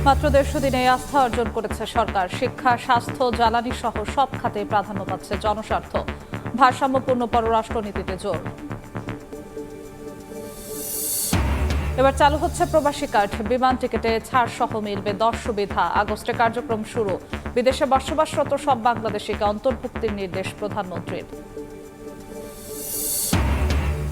মাত্র 150 দিনে আস্থা অর্জন করেছে সরকার। শিক্ষা, স্বাস্থ্য, জ্বালানি সহ সব খাতে প্রাধান্য পাচ্ছে জনস্বার্থ। ভারসাম্যপূর্ণ পররাষ্ট্রনীতিতে জোর। এবার চালু হচ্ছে প্রবাসী কার্ড। বিমান টিকিটে ছাড় সহ মিলবে 10 সুবিধা। আগস্টে কার্যক্রম শুরু। বিদেশে বসবাসরত সব বাংলাদেশিকে অন্তর্ভুক্তির নির্দেশ প্রধানমন্ত্রীর।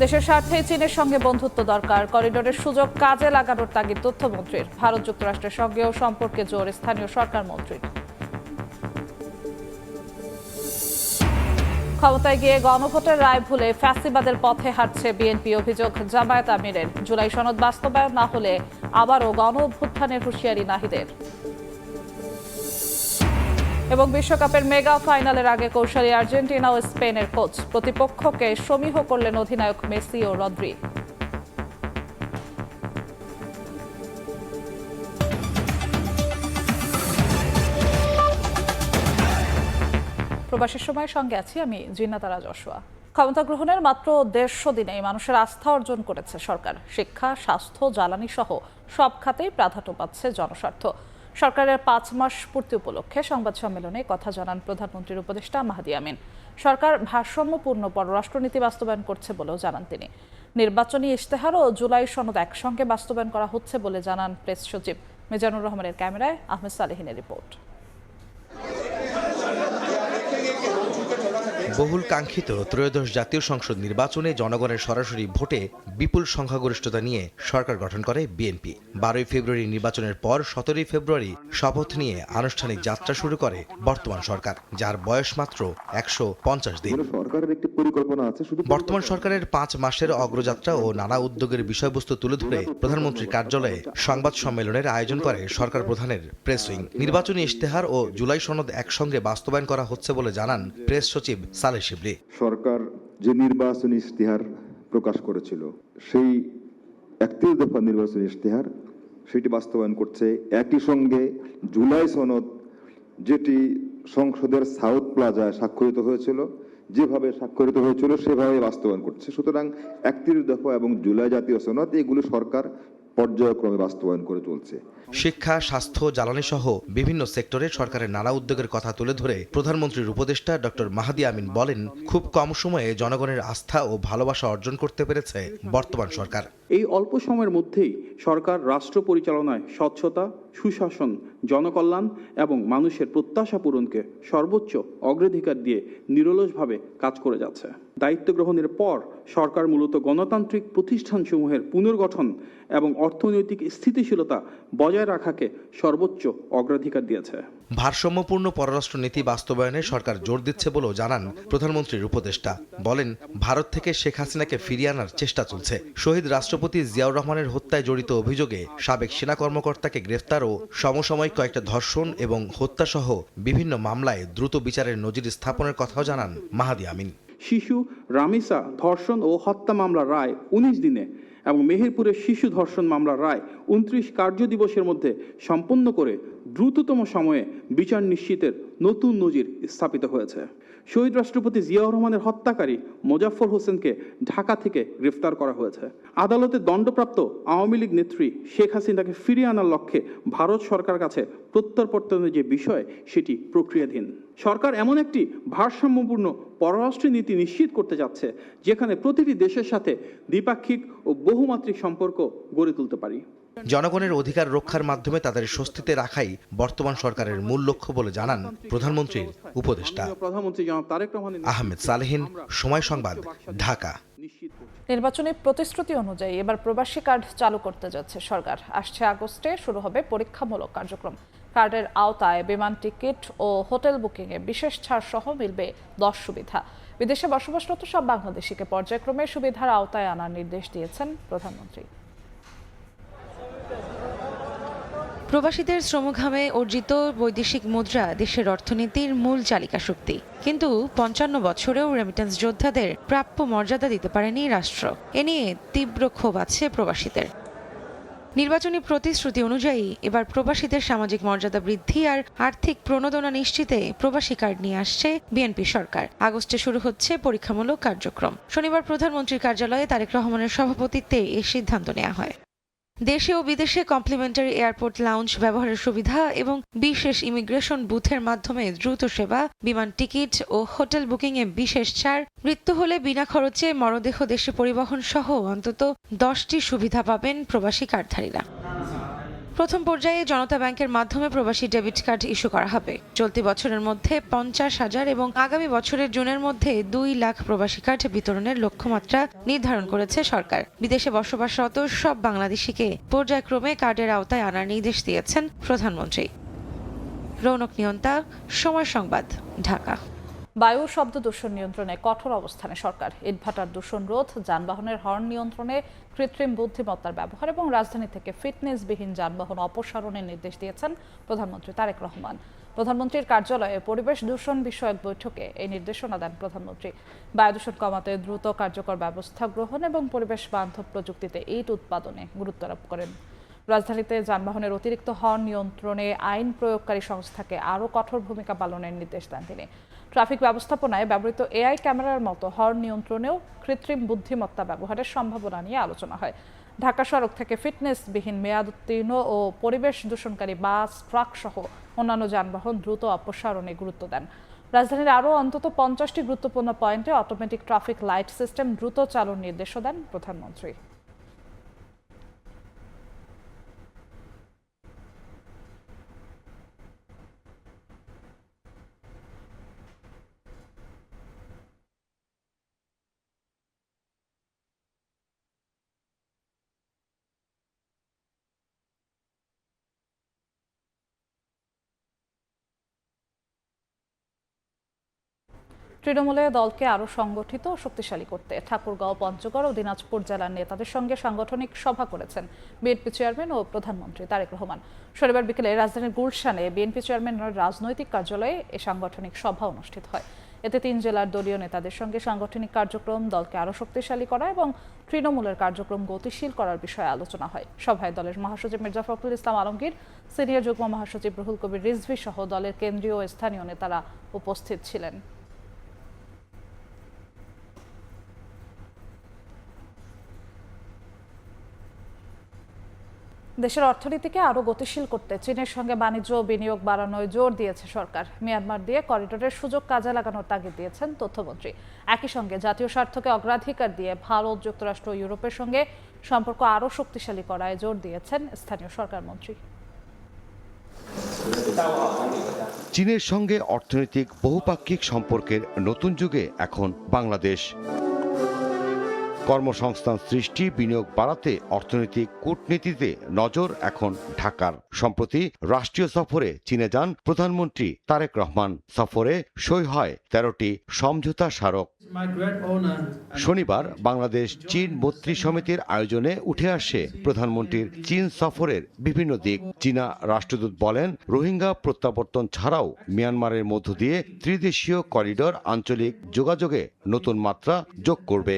দেশের স্বার্থে চীনের সঙ্গে বন্ধুত্ব দরকার। করিডোরের সুযোগ কাজে লাগানোর তাগিদ তথ্যমন্ত্রীর। ভারত যুক্তরাষ্ট্রের সঙ্গেও সম্পর্কে জোর স্থানীয় সরকার মন্ত্রীর। ক্ষমতায় গিয়ে গণভোটের রায় ভুলে ফ্যাসিবাদের পথে হাঁটছে বিএনপি। অভিযোগ জামায়াত আমিরের। জুলাই সনদ বাস্তবায়ন না হলে আবারও গণ অভ্যুত্থানের হুঁশিয়ারি নাহিদের। এবং বিশ্বকাপের মেগা ফাইনালের আগে কৌশলী আর্জেন্টিনা ও স্পেনের কোচ। প্রতিপক্ষকে সমীহ করলেন অধিনায়ক মেসি ও রদ্রি। প্রবাসের সময়ের সঙ্গে আছি আমি জিন্নাতারা যশোয়া। ক্ষমতা গ্রহণের মাত্র 150 দিনেই মানুষের আস্থা অর্জন করেছে সরকার। শিক্ষা, স্বাস্থ্য, জ্বালানি সহ সব খাতেই প্রাধান্য পাচ্ছে জনস্বার্থ। সরকারের 5 মাস পূর্তি উপলক্ষে সংবাদ সম্মেলনে কথা জানান প্রধানমন্ত্রীর উপদেষ্টা মাহাদি আমিন। সরকার ভারসাম্যপূর্ণ পররাষ্ট্রনীতি বাস্তবায়ন করছে বলেও জানান তিনি। নির্বাচনী ইশতেহার ও জুলাই সনদ একসঙ্গে বাস্তবায়ন করা হচ্ছে বলে জানান প্রেস সচিব। মিজানুর রহমানের ক্যামেরায় আহমেদ সালেহিনের রিপোর্ট। বহুল কাঙ্ক্ষিত ত্রয়োদশ জাতীয় সংসদ নির্বাচনে জনগণের সরাসরি ভোটে বিপুল সংখ্যাগরিষ্ঠতা নিয়ে সরকার গঠন করে বিএনপি। 12 ফেব্রুয়ারি নির্বাচনের পর 17 ফেব্রুয়ারি শপথ নিয়ে আনুষ্ঠানিক যাত্রা শুরু করে বর্তমান সরকার, যার বয়স মাত্র 150 দিন। বর্তমান সরকারের 5 মাসের অগ্রযাত্রা ও নানা উদ্যোগের বিষয়বস্তু তুলে ধরে প্রধানমন্ত্রীর কার্যালয়ে সংবাদ সম্মেলনের আয়োজন করে সরকার প্রধানের প্রেস উইং। নির্বাচনী ইশতেহার ও জুলাই সনদ একসঙ্গে বাস্তবায়ন করা হচ্ছে বলে জানান প্রেস সচিব সালেহ শিবলি। সরকার যে নির্বাচনী ইশতেহার প্রকাশ করেছিল, সেই 31 দফা নির্বাচনী ইশতেহার সেটি বাস্তবায়ন করছে। একই সঙ্গে জুলাই সনদ, যেটি সংসদের সাউথ প্লাজায় স্বাক্ষরিত হয়েছিল, যেভাবে স্বাক্ষরিত হয়েছিল সেভাবে বাস্তবায়ন করছে। সুতরাং 31 দফা এবং জুলাই জাতীয় সনদ, এগুলো সরকার পর্যায়ক্রমে বাস্তবায়ন করে চলছে। শিক্ষা, স্বাস্থ্য, জ্বালানি সহ বিভিন্ন সেক্টরে সরকারের নানা উদ্যোগের কথা তুলে ধরে প্রধানমন্ত্রীর উপদেষ্টা ডক্টর মাহাদি আমিন বলেন, খুব কম সময়ে জনগণের আস্থা ও ভালোবাসা অর্জন করতে পেরেছে বর্তমান সরকার। এই অল্প সময়ের মধ্যেই সরকার রাষ্ট্র পরিচালনায় স্বচ্ছতা, সুশাসন, জনকল্যাণ এবং মানুষের প্রত্যাশা পূরণকে সর্বোচ্চ অগ্রাধিকার দিয়ে নিরলসভাবে কাজ করে যাচ্ছে। দায়িত্ব গ্রহণের পর সরকার মূলত গণতান্ত্রিক প্রতিষ্ঠানসমূহের পুনর্গঠন এবং অর্থনৈতিক স্থিতিশীলতা বজায় রাখাকে সর্বোচ্চ অগ্রাধিকার দিয়েছে। ভারসাম্যপূর্ণ পররাষ্ট্রনীতি বাস্তবায়নে সরকার জোর দিচ্ছে বলেও জানান প্রধানমন্ত্রীর উপদেষ্টা। বলেন, ভারত থেকে শেখ হাসিনাকে ফিরিয়ে আনার চেষ্টা চলছে। শহীদ রাষ্ট্রপতি জিয়াউর রহমানের হত্যায় জড়িত অভিযোগে সাবেক সেনা কর্মকর্তাকে গ্রেফতার ও সমসাময়িক কয়েকটা ধর্ষণ এবং হত্যাসহ বিভিন্ন মামলায় দ্রুত বিচারের নজির স্থাপনের কথাও জানান মাহাদি আমিন। শিশু রামিসা ধর্ষণ ও হত্যা মামলার রায় 19 দিনে এবং মেহেরপুরের শিশু ধর্ষণ মামলার রায় 29 কার্য দিবসের মধ্যে সম্পন্ন করে দ্রুততম সময়ে বিচার নিশ্চিতের নতুন নজির স্থাপিত হয়েছে। শহীদ রাষ্ট্রপতি জিয়াউর রহমানের হত্যাকারী মোজাফফর হোসেনকে ঢাকা থেকে গ্রেফতার করা হয়েছে। আদালতে দণ্ডপ্রাপ্ত আওয়ামী লীগ নেত্রী শেখ হাসিনাকে ফিরিয়ে আনার লক্ষ্যে ভারত সরকার কাছে প্রত্যর্পণের যে বিষয়, সেটি প্রক্রিয়াধীন। সরকার এমন একটি ভারসাম্যপূর্ণ পররাষ্ট্র নীতি নিশ্চিত করতে যাচ্ছে, যেখানে প্রতিটি দেশের সাথে দ্বিপাক্ষিক ও বহুমাত্রিক সম্পর্ক গড়ে তুলতে পারি। জনগণের অধিকার রক্ষার মাধ্যমে তাদের স্বস্তিতে রাখাই বর্তমান সরকারের মূল লক্ষ্য বলে জানান প্রধানমন্ত্রীর উপদেষ্টা। আহমেদ সালেহিন, সময় সংবাদ, ঢাকা। নির্বাচনী প্রতিশ্রুতি অনুযায়ী এবার প্রবাসী কার্ড চালু করতে যাচ্ছে সরকার। আসছে আগস্টে শুরু হবে পরীক্ষামূলক কার্যক্রম। কার্ডের আওতায় বিমান টিকিট ও হোটেল বুকিংয়ে বিশেষ ছাড় সহ মিলবে 10 সুবিধা। বিদেশে বসবাসরত সব বাংলাদেশিকে পর্যায়ক্রমে সুবিধার আওতায় আনার নির্দেশ দিয়েছেন প্রধানমন্ত্রী। প্রবাসীদের শ্রমঘামে অর্জিত বৈদেশিক মুদ্রা দেশের অর্থনীতির মূল চালিকা শক্তি। কিন্তু 55 বছরেও রেমিটেন্স যোদ্ধাদের প্রাপ্য মর্যাদা দিতে পারেনি রাষ্ট্র। এ নিয়ে তীব্র ক্ষোভ আছে প্রবাসীদের। নির্বাচনী প্রতিশ্রুতি অনুযায়ী এবার প্রবাসীদের সামাজিক মর্যাদা বৃদ্ধি আর আর্থিক প্রণোদনা নিশ্চিতে প্রবাসী কার্ড নিয়ে আসছে বিএনপি সরকার। আগস্টে শুরু হচ্ছে পরীক্ষামূলক কার্যক্রম। শনিবার প্রধানমন্ত্রীর কার্যালয়ে তারেক রহমানের সভাপতিত্বে এই সিদ্ধান্ত নেওয়া হয়। দেশে ও বিদেশে কমপ্লিমেন্টারি এয়ারপোর্ট লাউঞ্জ ব্যবহারের সুবিধা এবং বিশেষ ইমিগ্রেশন বুথের মাধ্যমে দ্রুত সেবা, বিমান টিকিট ও হোটেল বুকিংয়ে বিশেষ ছাড়, মৃত্যু হলে বিনা খরচে মরদেহ দেশে পরিবহন সহ অন্তত 10টি সুবিধা পাবেন প্রবাসী কার্ডধারীরা। প্রথম পর্যায়ে জনতা ব্যাংকের মাধ্যমে প্রবাসী ডেবিট কার্ড ইস্যু করা হবে। চলতি বছরের মধ্যে 50,000 এবং আগামী বছরের জুনের মধ্যে 2 লাখ প্রবাসী কার্ড বিতরণের লক্ষ্যমাত্রা নির্ধারণ করেছে সরকার। বিদেশে বসবাসরত সব বাংলাদেশিকে পর্যায়ক্রমে কার্ডের আওতায় আনার নির্দেশ দিয়েছেন প্রধানমন্ত্রী। রৌনক নিয়ন্তা, সময় সংবাদ, ঢাকা। বায়ু শব্দ দূষণ নিয়ন্ত্রণে কঠোর অবস্থানে সরকার। ইটভাটার দূষণ রোধ, যানবাহনের হর্ন নিয়ন্ত্রণে কৃত্রিম বুদ্ধিমত্তার ব্যবহার এবং রাজধানী থেকে ফিটনেসবিহীন যানবাহন অপসারণের নির্দেশ দিয়েছেন প্রধানমন্ত্রী তারেক রহমান। প্রধানমন্ত্রীর কার্যালয়ে পরিবেশ দূষণ বিষয়ক বৈঠকে এই নির্দেশনা দেন প্রধানমন্ত্রী। বায়ু দূষণ কমাতে দ্রুত কার্যকর ব্যবস্থা গ্রহণ এবং পরিবেশ বান্ধব প্রযুক্তিতে ইট উৎপাদনে গুরুত্ব আরোপ করেন। রাজধানীতে যানবাহনের অতিরিক্ত হর্ন নিয়ন্ত্রণে আইন প্রয়োগকারী সংস্থাকে আরও কঠোর ভূমিকা পালনের নির্দেশ দেন তিনি। ট্রাফিক ব্যবস্থাপনায় ব্যবহৃত এআই ক্যামেরার মতো হর্ন নিয়ন্ত্রণেও কৃত্রিম বুদ্ধিমত্তা ব্যবহারের সম্ভাবনা নিয়ে আলোচনা হয়। ঢাকা সড়ক থেকে ফিটনেসবিহীন মেয়াদ উত্তীর্ণ ও পরিবেশ দূষণকারী বাস, ট্রাক সহ অন্যান্য যানবাহন দ্রুত অপসারণে গুরুত্ব দেন। রাজধানীর আরও অন্তত 50টি গুরুত্বপূর্ণ পয়েন্টে অটোমেটিক ট্রাফিক লাইট সিস্টেম দ্রুত চালুর নির্দেশও দেন প্রধানমন্ত্রী। তৃণমূলে দলকে আরও সংগঠিত ও শক্তিশালী করতে ঠাকুরগাঁও, পঞ্চগড় ও দিনাজপুর জেলার নেতাদের সঙ্গে সাংগঠনিক সভা করেছেন বিএনপি চেয়ারম্যান ও প্রধানমন্ত্রী তারেক রহমান। শনিবার বিকেলে রাজধানীর গুলশানে বিএনপি চেয়ারম্যানের রাজনৈতিক কার্যালয়ে এ সাংগঠনিক সভা অনুষ্ঠিত হয়। এতে 3 জেলার দলীয় নেতাদের সঙ্গে সাংগঠনিক কার্যক্রম, দলকে আরও শক্তিশালী করা এবং তৃণমূলের কার্যক্রম গতিশীল করার বিষয়ে আলোচনা হয়। সভায় দলের মহাসচিব মির্জা ফখরুল ইসলাম আলমগীর, সিনিয়র যুগ্ম মহাসচিব রুহুল কবির রিজভী সহ দলের কেন্দ্রীয় ও স্থানীয় নেতারা উপস্থিত ছিলেন। দেশের অর্থনীতিকে আরও গতিশীল করতে চীনের সঙ্গে বাণিজ্য ও বিনিয়োগ বাড়ানোয় জোর দিয়েছে সরকার। মিয়ানমার দিয়ে করিডোরের সুযোগ কাজে লাগানোর তাগিদ দিয়েছেন তথ্যমন্ত্রী। একই সঙ্গে জাতীয় স্বার্থকে অগ্রাধিকার দিয়ে ভারত, যুক্তরাষ্ট্র ও ইউরোপের সঙ্গে সম্পর্ক আরও শক্তিশালী করায় জোর দিয়েছেন স্থানীয় সরকার মন্ত্রী। চীনের সঙ্গে অর্থনৈতিক বহুপাক্ষিক সম্পর্কের নতুন যুগে এখন বাংলাদেশ। কর্মসংস্থান সৃষ্টি, বিনিয়োগ বাড়াতে অর্থনৈতিক কূটনীতিতে নজর এখন ঢাকার। সম্প্রতি রাষ্ট্রীয় সফরে চীনে যান প্রধানমন্ত্রী তারেক রহমান। সফরে সই হয় 13টি সমঝোতা স্মারক। শনিবার বাংলাদেশ চীন মৈত্রী সমিতির আয়োজনে উঠে আসে প্রধানমন্ত্রীর চীন সফরের বিভিন্ন দিক। চীনা রাষ্ট্রদূত বলেন, রোহিঙ্গা প্রত্যাবর্তন ছাড়াও মিয়ানমারের মধ্য দিয়ে ত্রিদেশীয় করিডোর আঞ্চলিক যোগাযোগে নতুন মাত্রা যোগ করবে।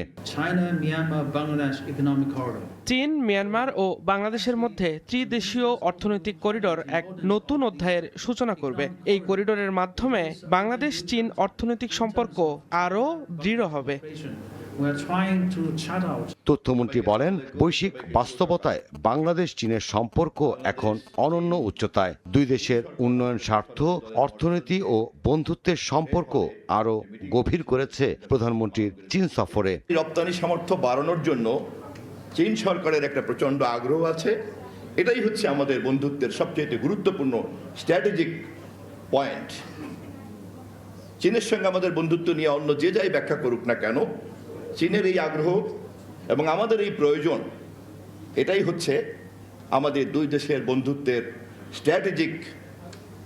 চীন, মিয়ানমার ও বাংলাদেশের মধ্যে ত্রিদেশীয় অর্থনৈতিক করিডোর এক নতুন অধ্যায়ের সূচনা করবে। এই করিডোরের মাধ্যমে বাংলাদেশ চীন অর্থনৈতিক সম্পর্ক আরও দৃঢ় হবে। তথ্যমন্ত্রী বলেন, বৈশ্বিক বাস্তবতায় বাংলাদেশ চীনের সম্পর্ক এখন অনন্য উচ্চতায়। দুই দেশের উন্নয়ন স্বার্থ, অর্থনীতি ও বন্ধুত্বের সম্পর্ক আরও গভীর করেছে প্রধানমন্ত্রীর চীন সফরে। রপ্তানি সামর্থ্য বাড়ানোর জন্য চীন সরকারের একটা প্রচণ্ড আগ্রহ আছে। এটাই হচ্ছে আমাদের বন্ধুত্বের সবচেয়ে গুরুত্বপূর্ণ স্ট্র্যাটেজিক পয়েন্ট। চীনের সঙ্গে আমাদের বন্ধুত্ব নিয়ে অন্য যে যাই ব্যাখ্যা করুক না কেন, চীনের এই আগ্রহ এবং আমাদের এই প্রয়োজন, এটাই হচ্ছে আমাদের দুই দেশের বন্ধুত্বের স্ট্র্যাটেজিক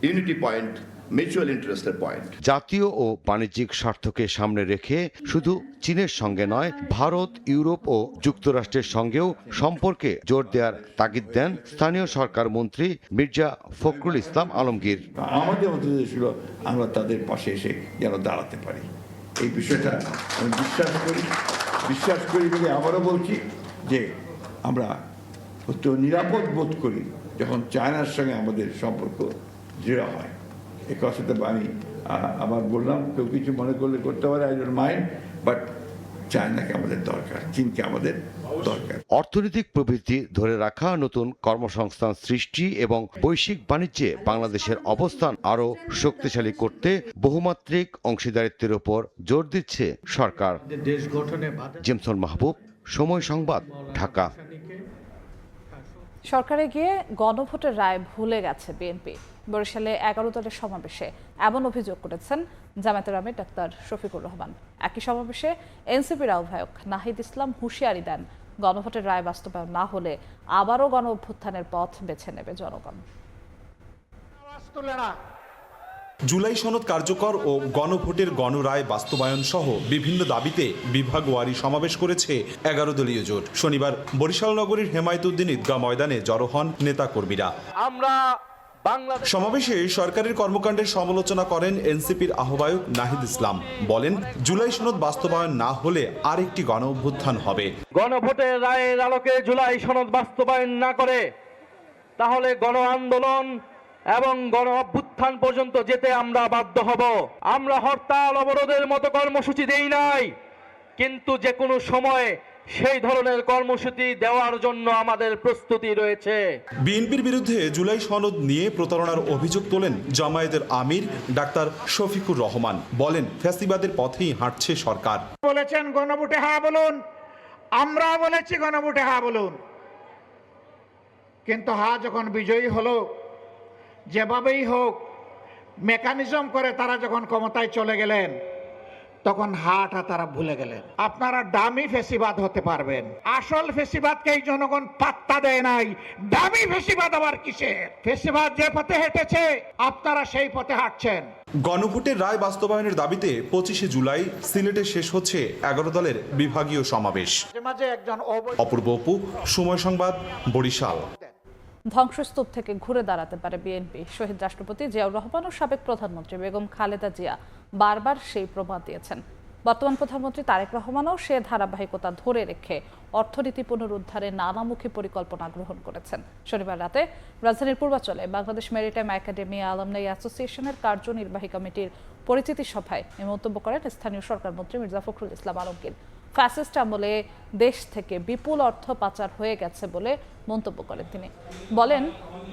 ইউনিটি পয়েন্ট, মিউচুয়াল ইন্টারেস্টের পয়েন্ট। জাতীয় ও বাণিজ্যিক স্বার্থকে সামনে রেখে শুধু চীনের সঙ্গে নয়, ভারত, ইউরোপ ও যুক্তরাষ্ট্রের সঙ্গেও সম্পর্কে জোর দেওয়ার তাগিদ দেন স্থানীয় সরকার মন্ত্রী মির্জা ফখরুল ইসলাম আলমগীর। আমাদের উদ্দেশ্য ছিল আমরা তাদের পাশে এসে যেন দাঁড়াতে পারি। এই বিষয়টা আমি বিশ্বাস করি বলে আবারও বলছি যে আমরা নিরাপদ বোধ করি যখন চায়নার সঙ্গে আমাদের সম্পর্ক দৃঢ় হয়। এই কথাটা আমি আবার বললাম, কেউ কিছু মনে করলে করতে পারে, আই ডোন্ট মাইন্ড, বাট চায়নাকে আমাদের দরকার, চীনকে আমাদের দরকার। অর্থনৈতিক প্রবৃদ্ধি ধরে রাখা, নতুন কর্মসংস্থান সৃষ্টি এবং বৈশ্বিক বাণিজ্যে বাংলাদেশের অবস্থান আরও শক্তিশালী করতে বহুমাত্রিক অংশীদারিত্বের উপর জোর দিচ্ছে সরকার। জেমসন মাহবুব, সময় সংবাদ, ঢাকা। সরকারে গিয়ে গণভোটের রায় ভুলে গেছে বিএনপি। বরিশালে 11 দলের সমাবেশে এমন অভিযোগ করেছেন জামায়াতের আমির ডাক্তার শফিকুর রহমান। একই সমাবেশে এনসিপির আহ্বায়ক নাহিদ ইসলাম হুঁশিয়ারি দেন, গণভোটের রায় বাস্তবায়ন না হলে আবারও গণ অভ্যুত্থানের পথ বেছে নেবে জনগণ। জুলাই সনদ কার্যকর ও গণভোটের গণরায় বাস্তবায়ন সহ বিভিন্ন দাবিতে বিভাগওয়ারি সমাবেশ করেছে 11 দলীয় জোট। শনিবার বরিশাল নগরীর হেমায়েতুদ্দিন ঈদগাহ ময়দানে জড়ো হন নেতাকর্মীরা। সমাবেশে সরকারের কর্মকাণ্ডের সমালোচনা করেন এনসিপির আহ্বায়ক নাহিদ ইসলাম। বলেন, জুলাই সনদ বাস্তবায়ন না হলে আরেকটি গণ অভ্যুত্থান হবে। গণভোটের রায়ের আলোকে জুলাই সনদ বাস্তবায়ন না করে তাহলে গণ আন্দোলন এবং গণ অভ্যুত্থান পর্যন্ত যেতে আমরা বাধ্য হব। আমরা হরতাল অবরোধের মতো কর্মসূচি দেই নাই, কিন্তু যে কোনো সময় সেই ধরনের কর্মসূচি দেওয়ার জন্য আমাদের প্রস্তুতি রয়েছে। বিএনপির বিরুদ্ধে জুলাই সনদ নিয়ে প্রতারণার অভিযোগ তোলেন জামায়াতের আমির ডাক্তার শফিকুর রহমান। বলেন, ফ্যাসিবাদের পথেই হাঁটছে সরকার। বলেছেন গণভোটে হ্যাঁ বলুন, আমরা বলেছি গণভোটে হ্যাঁ বলুন, কিন্তু হ্যাঁ যখন বিজয়ী হলো, যেভাবেই হোক মেকানিজম করে তারা যখন ক্ষমতায় চলে গেলেন, তখন হাটা তারা ভুলে গেলেন। আপনারা দামি ফেসিবাদ হতে পারবেন, আসল ফেসিবাদকে এই জনগণ পাত্তা দেয় নাই। দামি ফেসিবাদ আবার কিসের? ফেসিবাদ যে পথে হেঁটেছে আপনারা সেই পথে হাঁটছেন। গণভোটের রায় বাস্তবায়নের দাবিতে 25শে জুলাই সিলেটে শেষ হচ্ছে 11 দলের বিভাগীয় সমাবেশ। মাঝে একজন অপূর্ব অপু, সময় সংবাদ, বরিশাল। ধ্বংসস্তূপ থেকে ঘুরে দাঁড়াতে পারে বিএনপি। শহীদ রাষ্ট্রপতি জিয়াউর রহমান ও সাবেক প্রধানমন্ত্রী বেগম খালেদা জিয়া বারবার সেই প্রমাণ দিয়েছেন। বর্তমান প্রধানমন্ত্রী তারেক রহমানও সে ধারাবাহিকতা ধরে রেখে অর্থনীতি পুনরুদ্ধারে নানামুখী পরিকল্পনা গ্রহণ করেছেন। শনিবার রাতে রাজধানীর পূর্বাঞ্চলে বাংলাদেশ মেরিটাইম একাডেমি আলমনাই অ্যাসোসিয়েশনের কার্যনির্বাহী কমিটির পরিচিতি সভায় এই মন্তব্য করেন স্থানীয় সরকার মন্ত্রী মির্জা ফখরুল ইসলাম আলমগীর। ফ্যাসিস্ট আমলে দেশ থেকে বিপুল অর্থ পাচার হয়ে গেছে বলে মন্তব্য করেন তিনি। বলেন,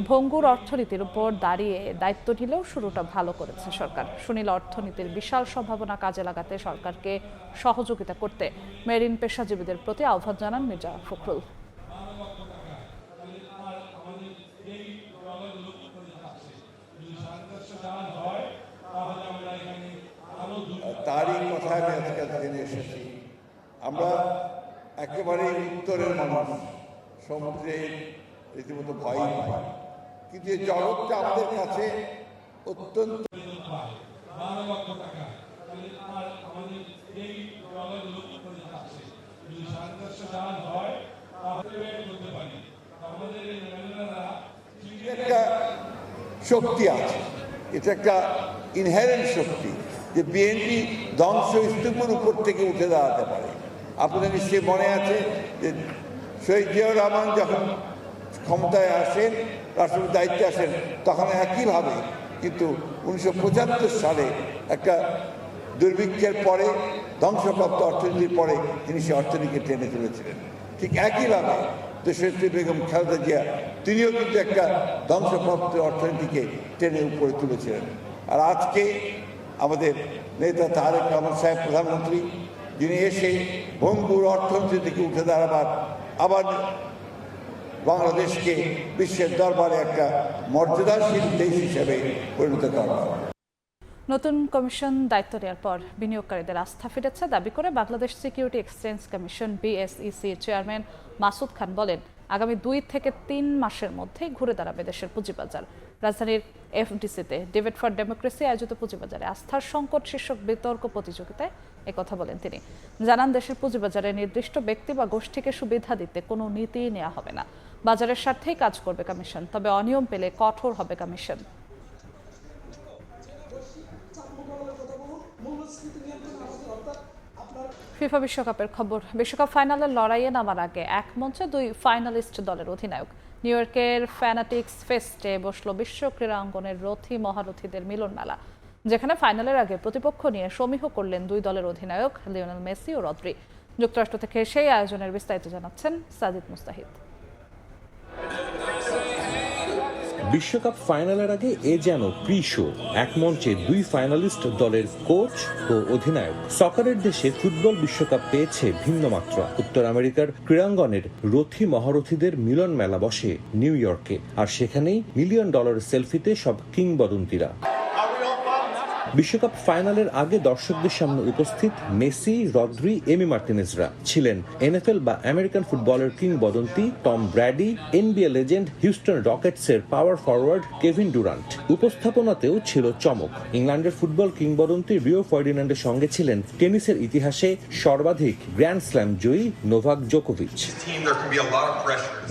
ভঙ্গুর অর্থনীতির উপর দাঁড়িয়ে দায়িত্ব নিলেও শুরুটা ভালো করেছে সরকার। সুনীল অর্থনীতির বিশাল সম্ভাবনা কাজে লাগাতে সরকারকে সহযোগিতা করতে মেরিন পেশাজীবীদের প্রতি আহ্বান জানান মির্জা ফখরুল। তারই কথা আমি আজকে জেনে এসেছি। আমরা একেবারে উত্তরের মানুষ, সমুদ্রের রীতিমতো ভয় পাই, কিন্তু এই জগৎটা আমাদের কাছে অত্যন্ত একটা শক্তি আছে, এটা একটা ইনহেরেন্ট শক্তি যে বিএনপি ধ্বংসস্তূপের উপর থেকে উঠে দাঁড়াতে পারে। আপনাদের নিশ্চয়ই মনে আছে যে শহীদ জিয়াউর রহমান যখন ক্ষমতায় আসেন, রাষ্ট্রপতির দায়িত্বে আসেন, তখন একইভাবে কিন্তু 1975 সালে একটা দুর্ভিক্ষের পরে, ধ্বংসপ্রাপ্ত অর্থনীতির পরে তিনি সেই অর্থনীতিকে টেনে তুলেছিলেন। ঠিক একইভাবে দেশনেত্রী বেগম খালেদা জিয়া তিনিও কিন্তু একটা ধ্বংসপ্রাপ্ত অর্থনীতিকে টেনে উপরে তুলেছিলেন। আর আজকে আমাদের নেতা তারেক রহমান সাহেব প্রধানমন্ত্রী, যিনি এসে ভঙ্গুর অর্থনীতি থেকে উঠে দাঁড়াবার, আবার বাংলাদেশকে বিশ্বের দরবারে একটা মর্যাদাশীল দেশ হিসেবে পরিণত করবার। নতুন কমিশন দায়িত্ব নেওয়ার পর বিনিয়োগকারীদের আস্থা ফিরেছে দাবি করে বাংলাদেশ সিকিউরিটি এক্সচেঞ্জ কমিশন BSEC-র চেয়ারম্যান মাসুদ খান বলেন, আগামী 2 থেকে 3 মাসের মধ্যে ঘুরে দাঁড়াবে দেশের পুঁজিবাজার। রাজধানীর FDC-তে ডিবেট ফর ডেমোক্রেসি আয়োজিত পুঁজিবাজারে আস্থার সংকট শীর্ষক বিতর্ক প্রতিযোগিতায় একথা বলেন তিনি। জানান, দেশের পুঁজিবাজারে নির্দিষ্ট ব্যক্তি বা গোষ্ঠীকে সুবিধা দিতে কোনো নীতি নেওয়া হবে না। বাজারের স্বার্থেই কাজ করবে কমিশন, তবে অনিয়ম পেলে কঠোর হবে কমিশন। ফিফা বিশ্বকাপের খবর। বিশ্বকাপ ফাইনালের লড়াইয়ে নামার আগে এক মঞ্চে 2 ফাইনালিস্ট দলের অধিনায়ক। নিউ ইয়র্কের ফ্যানাটিক্স ফেস্টে বসল বিশ্ব ক্রীড়াঙ্গনের রথী মহারথীদের মিলন মেলা, যেখানে ফাইনালের আগে প্রতিপক্ষ নিয়ে সমীহ করলেন 2 দলের অধিনায়ক লিওনেল মেসি ও রদ্রি। যুক্তরাষ্ট্র থেকে সেই আয়োজনের বিস্তারিত জানাচ্ছেন সাজিদ মুস্তাহিদ। বিশ্বকাপ ফাইনালের আগে এ যেন প্রি শো। এক মঞ্চে দুই ফাইনালিস্ট দলের কোচ ও অধিনায়ক। সকারের দেশে ফুটবল বিশ্বকাপ পেয়েছে ভিন্ন মাত্রা। উত্তর আমেরিকার ক্রীড়াঙ্গনের রথী মহারথীদের মিলন মেলা বসে নিউ ইয়র্কে, আর সেখানেই $1 মিলিয়ন সেলফিতে সব কিংবদন্তিরা। বিশ্বকাপ ফাইনালের আগে দর্শকদের সামনে উপস্থিত মেসি, রদ্রি, এমি মার্টিনেজরা ছিলেন NFL বা আমেরিকান ফুটবলের কিংবদন্তি Tom Brady, NBA legend Houston রকেটসের পাওয়ার ফরওয়ার্ড কেভিন ডুরান্ট। উপস্থাপনাতেও ছিল চমক। ইংল্যান্ডের ফুটবল কিংবদন্তি রিও ফার্ডিনান্ডের সঙ্গে ছিলেন টেনিসের ইতিহাসে সর্বাধিক গ্র্যান্ড স্ল্যাম জয়ী নোভাক জোকোভিচ।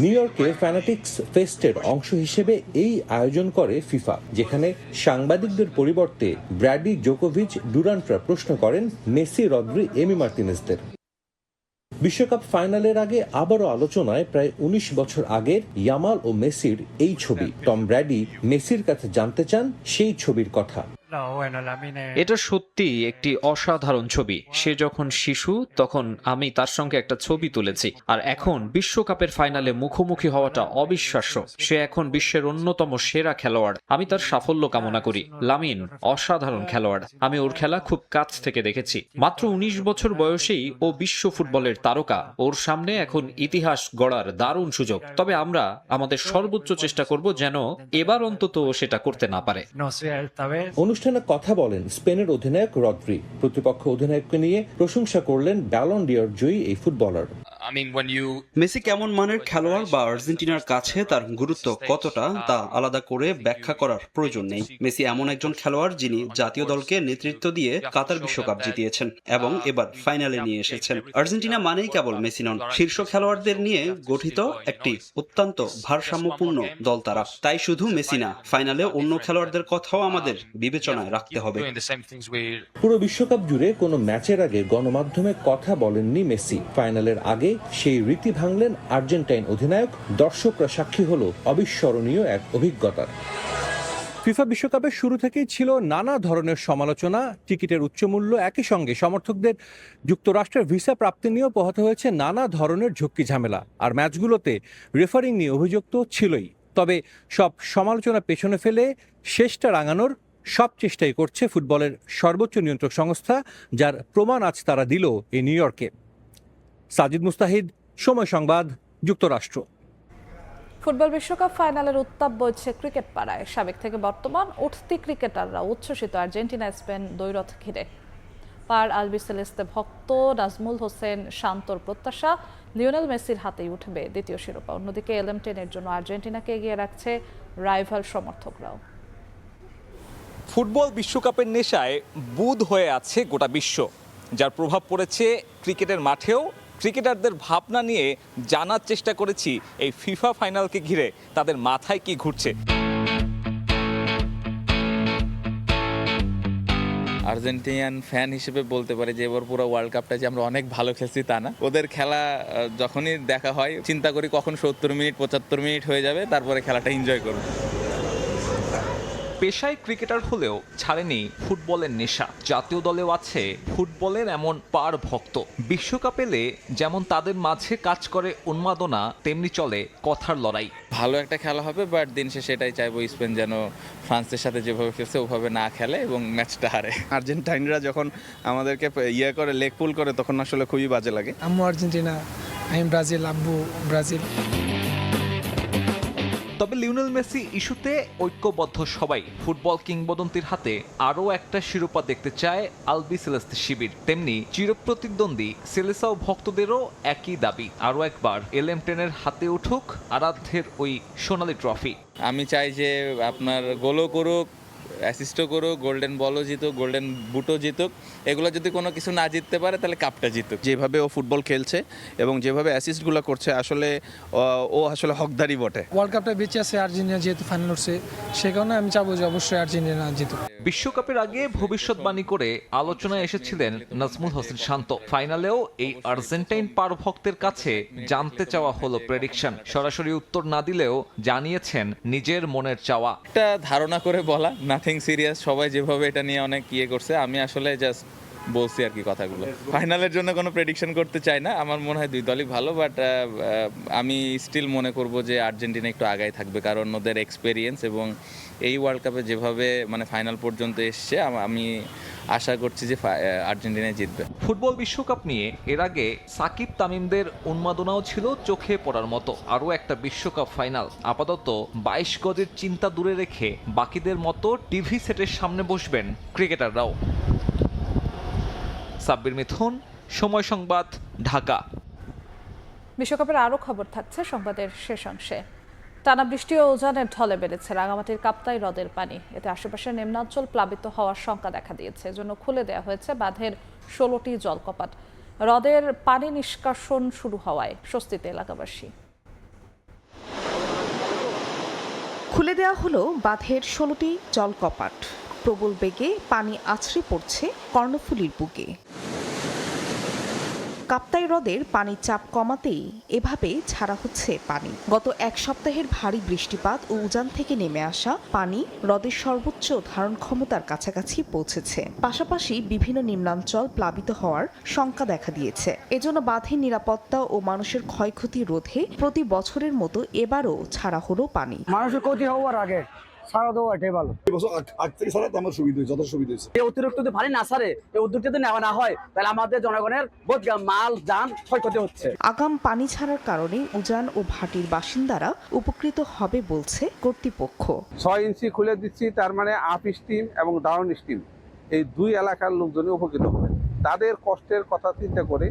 নিউ ইয়র্কে ফ্যানাটিক্স ফেস্টের অংশ হিসেবে এই আয়োজন করে ফিফা, যেখানে সাংবাদিকদের পরিবর্তে ব্র্যাডি, জোকোভিচ, ডুরান্টরা প্রশ্ন করেন মেসি, রদ্রি, এমি মার্টিনেজদের। বিশ্বকাপ ফাইনালের আগে আবারও আলোচনায় প্রায় 19 বছর আগের ইয়ামাল ও মেসির এই ছবি। টম ব্র্যাডি মেসির কাছে জানতে চান সেই ছবির কথা। এটা সত্যি একটি অসাধারণ ছবি। সে যখন শিশু তখন আমি তার সঙ্গে একটা ছবি তুলেছি, আর এখন বিশ্বকাপের ফাইনালে মুখোমুখি হওয়াটা অবিশ্বাস্য। সে এখন বিশ্বের অন্যতম সেরা খেলোয়াড়। আমি তার সাফল্য কামনা করি। লামিন অসাধারণ খেলোয়াড়। আমি ওর খেলা খুব কাছ থেকে দেখেছি। মাত্র 19 বছর বয়সেই ও বিশ্ব ফুটবলের তারকা। ওর সামনে এখন ইতিহাস গড়ার দারুণ সুযোগ। তবে আমরা আমাদের সর্বোচ্চ চেষ্টা করব যেন এবার অন্তত সেটা করতে না পারে। অনুষ্ঠানে কথা বলেন স্পেনের অধিনায়ক রদ্রি। প্রতিপক্ষ অধিনায়ককে নিয়ে প্রশংসা করলেন ব্যালন ডি'অর জয়ী এই ফুটবলার। মেসি কেমন মানের খেলোয়াড় বা আর্জেন্টিনার কাছে তার গুরুত্ব কতটা তা আলাদা করে ব্যাখ্যা করার প্রয়োজন নেই। মেসি এমন একজন খেলোয়াড় যিনি জাতীয় দলকে নেতৃত্ব দিয়ে কাতার বিশ্বকাপ জিতিয়েছেন এবং এবার ফাইনালে নিয়ে এসেছেন। আর্জেন্টিনা মানেই কেবল মেসি নন, শীর্ষ খেলোয়াড়দের নিয়ে গঠিত একটি অত্যন্ত ভারসাম্যপূর্ণ দল তারা। তাই শুধু মেসি না, ফাইনালে অন্য খেলোয়াড়দের কথাও আমাদের বিবেচনায় রাখতে হবে। পুরো বিশ্বকাপ জুড়ে কোনো ম্যাচের আগে গণমাধ্যমে কথা বলেননি মেসি। ফাইনালের আগে সেই রীতি ভাঙলেন আর্জেন্টাইন অধিনায়ক। দর্শকরা সাক্ষী হলো অবিস্মরণীয় এক অভিজ্ঞতার। ফিফা বিশ্বকাপের শুরু থেকেই ছিল নানা ধরনের সমালোচনা, টিকিটের উচ্চমূল্য, একই সঙ্গে সমর্থকদের যুক্তরাষ্ট্রের ভিসা প্রাপ্তি নিয়েও পোহাতে হয়েছে নানা ধরনের ঝক্কি ঝামেলা। আর ম্যাচগুলোতে রেফারিং নিয়ে অভিযোগ তো ছিলই। তবে সব সমালোচনা পেছনে ফেলে শেষটা রাঙানোর সব চেষ্টাই করছে ফুটবলের সর্বোচ্চ নিয়ন্ত্রক সংস্থা, যার প্রমাণ আজ তারা দিল এই নিউ ইয়র্কে। সাজিদ মুস্তাহিদ, সময় সংবাদ, যুক্তরাষ্ট্র। ফুটবল বিশ্বকাপ ফাইনালের উত্তাপ বইছে ক্রিকেট পাড়ায়। সাবেক থেকে বর্তমান উঠতি ক্রিকেটাররা উচ্ছ্বসিত আর্জেন্টিনা স্পেন দ্বৈরথ ঘিরে। পার আলবিসেলেস্তে ভক্ত নাজমুল হোসেন শান্তর প্রত্যাশা লিওনেল মেসির হাতেই উঠবে দ্বিতীয় শিরোপা। অন্যদিকে LM10-এর জন্য আর্জেন্টিনাকে এগিয়ে রাখছে রাইভাল সমর্থকরাও। ফুটবল বিশ্বকাপের নেশায় বুঁদ হয়ে আছে গোটা বিশ্ব, যার প্রভাব পড়েছে ক্রিকেটের মাঠেও। ক্রিকেটারদের ভাবনা নিয়ে জানার চেষ্টা করেছি এই ফিফা ফাইনালকে ঘিরে তাদের মাথায় কি ঘুরছে। আর্জেন্টিনান ফ্যান হিসেবে বলতে পারি যে এবার পুরো ওয়ার্ল্ড কাপটা যে আমরা অনেক ভালো খেলছি তা না। ওদের খেলা যখনই দেখা হয় চিন্তা করি কখন 70 মিনিট 75 মিনিট হয়ে যাবে, তারপরে খেলাটা এনজয় করব। পেশায় ক্রিকেটার হলেও ছাড়েনি ফুটবলের নেশা। জাতীয় দলেও আছে ফুটবলের এমন পার ভক্ত। বিশ্বকাপ এলে যেমন তাদের মাঝে কাজ করে উন্মাদনা, তেমনি চলে কথার লড়াই। ভালো একটা খেলা হবে, বাট দিন শেষে এটাই চাইবো স্পেন যেন ফ্রান্সের সাথে যেভাবে খেলছে ওভাবে না খেলে এবং ম্যাচটা হারে। আর্জেন্টাইনরা যখন আমাদেরকে করে লেগ পুল করে তখন আসলে খুবই বাজে লাগে। আম্মু আর্জেন্টিনা, আমি ব্রাজিল, আব্বু ব্রাজিল। তবে লিওনেল মেসি ইস্যুতে ঐক্যবদ্ধ সবাই। ফুটবল কিংবদন্তির হাতে আরও একটা শিরোপা দেখতে চায় আলবিসেলেস্তে শিবির। তেমনি চিরপ্রতিদ্বন্দ্বী সেলেসাও ভক্তদেরও একই দাবি, আরও একবার LM10-এর হাতে উঠুক আরাধ্যের ওই সোনালী ট্রফি। আমি চাই যে আপনার গোলও করুক, অ্যাসিস্টও করুক, গোল্ডেন বলও জিতুক, গোল্ডেন বুটও জিতুক। এগুলো যদি কোনো কিছু না জিততে পারে তাহলে কাপটা জিতুক। যেভাবে ও ফুটবল খেলছে এবং যেভাবে অ্যাসিস্টগুলো করছে আসলে ও আসলে হকদারি বটে। ওয়ার্ল্ড কাপটা বেঁচে আছে আর্জেন্টিনা, যেহেতু ফাইনাল উঠছে সে কারণে আমি চাবো যে অবশ্যই আর্জেন্টিনা জিতুক। বিশ্বকাপের আগে ভবিষ্যৎবাণী করে আলোচনায় এসেছিলেন নাজমুল হোসেন শান্ত। ফাইনালেও এই আর্জেন্টাইন পার ভক্তের কাছে জানতে চাওয়া হলো প্রেডিকশন। সরাসরি উত্তর না দিলেও জানিয়েছেন নিজের মনের চাওয়া। একটা ধারণা করে বলা, নাথিং সিরিয়াস। সবাই যেভাবে এটা নিয়ে অনেক করছে, আমি আসলে জাস্ট বলছি আর কি কথাগুলো। ফাইনালের জন্য কোনো প্রেডিকশন করতে চাই না, আমার মনে হয় দুই দলই ভালো, বাট আমি স্টিল মনে করব যে আর্জেন্টিনা একটু আগায় থাকবে, কারণ ওদের এক্সপেরিয়েন্স এবং এই ওয়ার্ল্ড কাপে যেভাবে মানে ফাইনাল পর্যন্ত এসছে, আমি আশা করছি যে আর্জেন্টিনা জিতবে। ফুটবল বিশ্বকাপ নিয়ে এর আগে সাকিব তামিমদের উন্মাদনাও ছিল চোখে পড়ার মতো। আরও একটা বিশ্বকাপ ফাইনাল, আপাতত 22 গজের চিন্তা দূরে রেখে বাকিদের মতো টিভি সেটের সামনে বসবেন ক্রিকেটাররাও। সাব্বির মিথুন, সময় সংবাদ, ঢাকা। বিশ্বকাপের আরও খবর থাকছে সংবাদের শেষ অংশে। টানা বৃষ্টি ও উজানের ঢলে বেড়েছে রাঙামাটির কাপ্তাই হ্রদের পানি। এতে আশেপাশের নিম্নাঞ্চল প্লাবিত হওয়ার শঙ্কা দেখা দিয়েছে। এজন্য খুলে দেওয়া হয়েছে বাঁধের 16টি জলকপাট। হ্রদের পানি নিষ্কাশন শুরু হওয়ায় স্বস্তিতে এলাকাবাসী। খুলে দেওয়া হলো বাঁধের 16টি জলকপাট। প্রবল বেগে পানি আছড়ে পড়ছে কর্ণফুলীর বুকে। কাপ্তাই হ্রদের পানির চাপ কমাতেই এভাবে ছাড়া হচ্ছে পানি। গত এক সপ্তাহের ভারী বৃষ্টিপাত ও উজান থেকে নেমে আসা পানি হ্রদের সর্বোচ্চ ধারণ ক্ষমতার কাছাকাছি পৌঁছেছে। পাশাপাশি বিভিন্ন নিম্নাঞ্চল প্লাবিত হওয়ার শঙ্কা দেখা দিয়েছে। এজন্য বাঁধের নিরাপত্তা ও মানুষের ক্ষয়ক্ষতি রোধে প্রতি বছরের মতো এবারও ছাড়া হলো পানি। মানুষের ক্ষতি হওয়ার আগে ছাড়া দেওয়া এটাই ভালো। অতিরিক্ত যদি পানি না ছাড়ে, এই উদ্যোগটা যদি নেওয়া না হয়, তাহলে আমাদের জনগণের বহুত মাল যান ক্ষয়ক্ষতি হচ্ছে। আগাম পানি ছাড়ার কারণে উজান ও ভাটির বাসিন্দারা উপকৃত হবে বলছে কর্তৃপক্ষ। 6 ইঞ্চি খুলে দিচ্ছি, তার মানে আপ স্টিম এবং ডাউন স্টিম এই দুই এলাকার লোকজনই উপকৃত হবে। তাদের কষ্টের কথা চিন্তা করে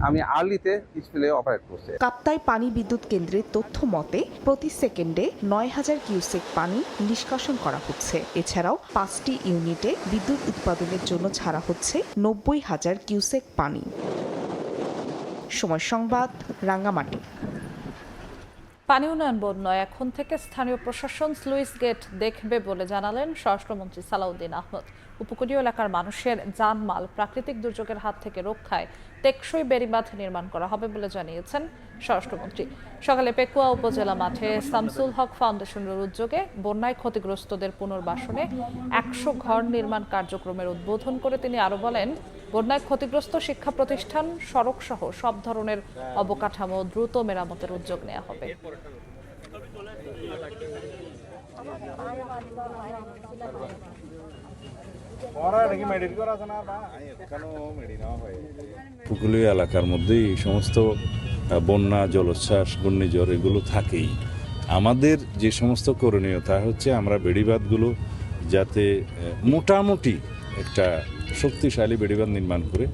আমি আর্লিতে স্প্লে অপারেট করছি। কাপ্তাই পানি বিদ্যুৎ কেন্দ্রের তথ্য মতে প্রতি সেকেন্ডে 9000 কিউসেক পানি নিষ্কাশন করা হচ্ছে। এছাড়াও 5টি ইউনিটে বিদ্যুৎ উৎপাদনের জন্য ছাড়া হচ্ছে 90,000 কিউসেক পানি। সময় সংবাদ, রাঙ্গামাটি। পানি উন্নয়ন বোর্ড নয়, এখন থেকে স্থানীয় প্রশাসন স্লুইস গেট দেখবে বলে জানালেন স্বরাষ্ট্রমন্ত্রী সালাউদ্দিন আহমেদ। উপকূলীয় এলাকার মানুষের জানমাল প্রাকৃতিক দুর্যোগের হাত থেকে রক্ষায় টেকসই বেড়িবাঁধ নির্মাণ করা হবে বলে জানিয়েছেন স্বরাষ্ট্রমন্ত্রী। সকালে পেকুয়া উপজেলা মাঠে শামসুল হক ফাউন্ডেশনের উদ্যোগে বন্যায় ক্ষতিগ্রস্তদের পুনর্বাসনে 100 ঘর নির্মাণ কার্যক্রমের উদ্বোধন করে তিনি আরো বলেন, বন্যায় ক্ষতিগ্রস্ত শিক্ষা প্রতিষ্ঠান, সড়ক সহ সব ধরনের অবকাঠামো দ্রুত মেরামতের উদ্যোগ নেওয়া হবে। উপকূলীয় এলাকার মধ্যে এই সমস্ত বন্যা, জলোচ্ছ্বাস, ঘূর্ণিঝড় এগুলো থাকেই। আমাদের যে সমস্ত করণীয় তা হচ্ছে আমরা বেড়িবাঁধগুলো যাতে মোটামুটি একটা শক্তিশালী বেড়িবাঁধ নির্মাণ করে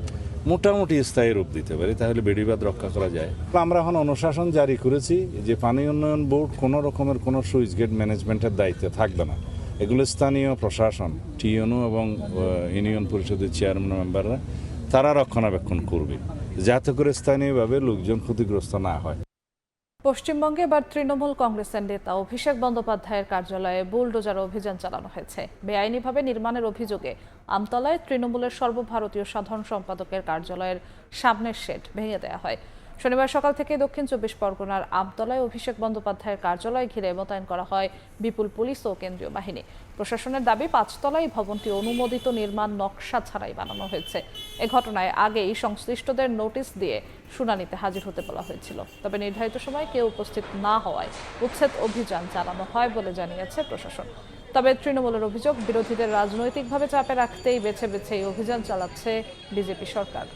মোটামুটি স্থায়ী রূপ দিতে পারি, তাহলে বেড়িবাঁধ রক্ষা করা যায়। আমরা এখন অনুশাসন জারি করেছি যে পানি উন্নয়ন বোর্ড কোনো রকমের কোনো সুইচ গেট ম্যানেজমেন্টের দায়িত্বে থাকবে না। এগুলো স্থানীয় প্রশাসন, টিএনও এবং ইউনিয়ন পরিষদের চেয়ারম্যান মেম্বাররা তারা রক্ষণাবেক্ষণ করবে, যাতে করে স্থানীয়ভাবে লোকজন ক্ষতিগ্রস্ত না হয়। পশ্চিমবঙ্গে এবার তৃণমূল কংগ্রেসের নেতা অভিষেক বন্দ্যোপাধ্যায়ের কার্যালয়ে বুলডোজার অভিযান চালানো হয়েছে। বেআইনিভাবে নির্মাণের অভিযোগে আমতলায় তৃণমূলের সর্বভারতীয় সাধারণ সম্পাদকের কার্যালয়ের সামনের শেড ভেঙে দেওয়া হয়। শনিবার সকাল থেকে দক্ষিণ 24 পরগনার আমতলায় অভিষেক বন্দ্যোপাধ্যায়ের কার্যালয় ঘিরে মোতায়েন করা হয় বিপুল পুলিশ ও কেন্দ্রীয় বাহিনী। প্রশাসনের দাবি, 5 তলায় ভবনটি অনুমোদিত নির্মাণ নকশা ছাড়াই বানানো হয়েছে। এ ঘটনায় আগেই সংশ্লিষ্টদের নোটিশ দিয়ে শুনানিতে হাজির হতে বলা হয়েছিল। তবে নির্ধারিত সময় কেউ উপস্থিত না হওয়ায় উচ্ছেদ অভিযান চালানো হয় বলে জানিয়েছে প্রশাসন। তবে তৃণমূলের অভিযোগ, বিরোধীদের রাজনৈতিকভাবে চাপে রাখতেই বেছে বেছে এই অভিযান চালাচ্ছে বিজেপি সরকার।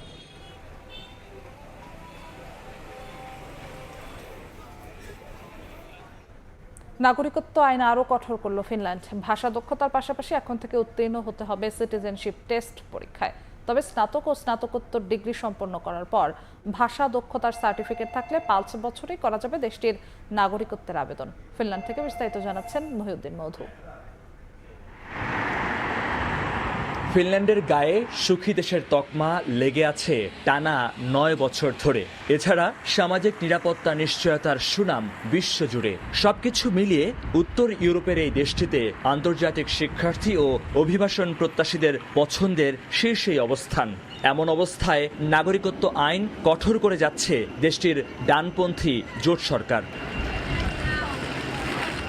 নাগরিকত্ব আইন আরও কঠোর করল ফিনল্যান্ড। ভাষা দক্ষতার পাশাপাশি এখন থেকে উত্তীর্ণ হতে হবে সিটিজেনশিপ টেস্ট পরীক্ষায়। তবে স্নাতক ও স্নাতকোত্তর ডিগ্রি সম্পন্ন করার পর ভাষা দক্ষতার সার্টিফিকেট থাকলে 5 বছরেই করা যাবে দেশটির নাগরিকত্বের আবেদন। ফিনল্যান্ড থেকে বিস্তারিত জানাচ্ছেন মহিউদ্দিন মধু। ফিনল্যান্ডের গায়ে সুখী দেশের তকমা লেগে আছে টানা 9 বছর ধরে। এছাড়া সামাজিক নিরাপত্তা নিশ্চয়তার সুনাম বিশ্বজুড়ে। সবকিছু মিলিয়ে উত্তর ইউরোপের এই দেশটিতে আন্তর্জাতিক শিক্ষার্থী ও অভিবাসন প্রত্যাশীদের পছন্দের শীর্ষেই অবস্থান। এমন অবস্থায় নাগরিকত্ব আইন কঠোর করে যাচ্ছে দেশটির ডানপন্থী জোট সরকার।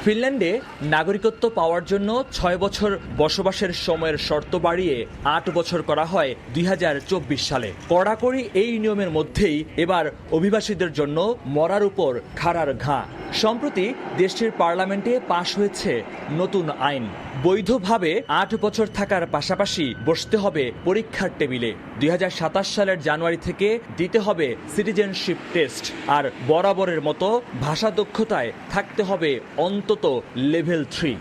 ফিনল্যান্ডে নাগরিকত্ব পাওয়ার জন্য 6 বছর বসবাসের সময়ের শর্ত বাড়িয়ে 8 বছর করা হয় 2024 সালে। কড়াকড়ি এই নিয়মের মধ্যেই এবার অভিবাসীদের জন্য মরার উপর খাড়ার ঘা। সম্প্রতি দেশটির পার্লামেন্টে পাশ হয়েছে নতুন আইন। বৈধভাবে 8 বছর থাকার পাশাপাশি বসতে হবে পরীক্ষার টেবিলে। 2027 সালের জানুয়ারি থেকে দিতে হবে সিটিজেনশিপ টেস্ট, আর বরাবরের মতো ভাষা দক্ষতায় থাকতে হবে অন্তত লেভেল 3।